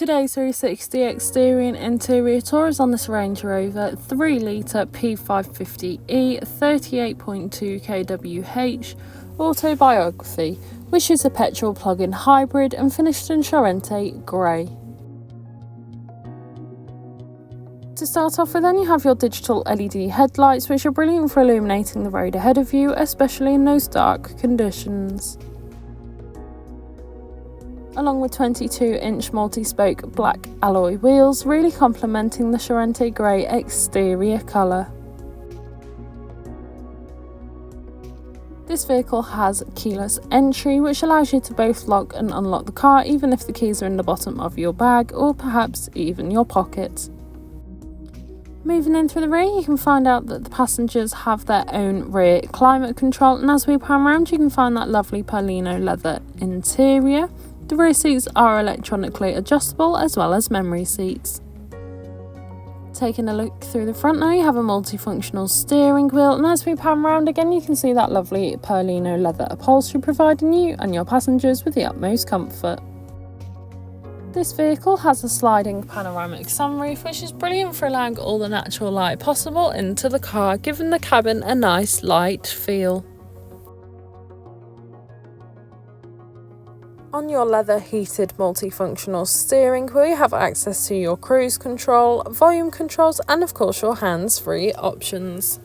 Today's 360 exterior and interior tour is on this Range Rover 3.0 P550e 38.2kWh Autobiography, which is a petrol plug-in hybrid and finished in Charante Grey. To start off with, then you have your digital LED headlights, which are brilliant for illuminating the road ahead of you, especially in those dark conditions. Along with 22-inch multi-spoke black alloy wheels, really complementing the Charante Grey exterior colour. This vehicle has keyless entry, which allows you to both lock and unlock the car even if the keys are in the bottom of your bag or perhaps even your pocket. Moving in through the rear, you can find out that the passengers have their own rear climate control, and as we pan around you can find that lovely Perlino leather interior. The rear seats are electronically adjustable as well as memory seats. Taking a look through the front now, you have a multifunctional steering wheel, and as we pan around again you can see that lovely Perlino leather upholstery, providing you and your passengers with the utmost comfort. This vehicle has a sliding panoramic sunroof, which is brilliant for allowing all the natural light possible into the car, giving the cabin a nice light feel. On your leather heated multifunctional steering wheel, you have access to your cruise control, volume controls and of course your hands-free options.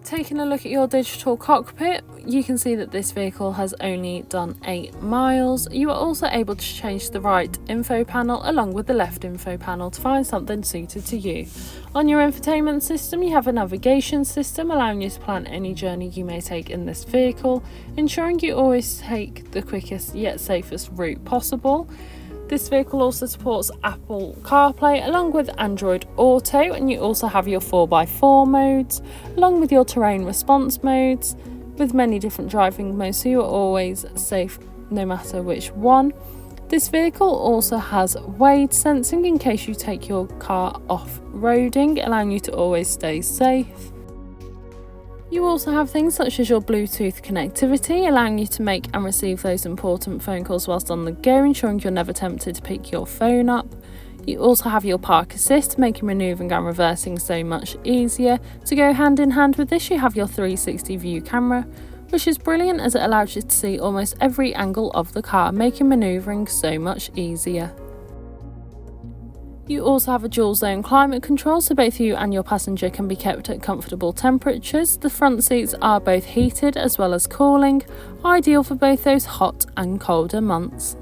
Taking a look at your digital cockpit, you can see that this vehicle has only done 8 miles. You are also able to change the right info panel along with the left info panel to find something suited to you. On your infotainment system, you have a navigation system allowing you to plan any journey you may take in this vehicle, ensuring you always take the quickest yet safest route possible. This vehicle also supports Apple CarPlay along with Android Auto, and you also have your 4x4 modes along with your terrain response modes with many different driving modes, so you are always safe no matter which one. This vehicle also has wade sensing in case you take your car off-roading, allowing you to always stay safe. You also have things such as your Bluetooth connectivity, allowing you to make and receive those important phone calls whilst on the go, ensuring you're never tempted to pick your phone up. You also have your park assist, making manoeuvring and reversing so much easier. To go hand in hand with this, you have your 360 view camera, which is brilliant as it allows you to see almost every angle of the car, making manoeuvring so much easier. You also have a dual zone climate control, so both you and your passenger can be kept at comfortable temperatures. The front seats are both heated as well as cooling, ideal for both those hot and colder months.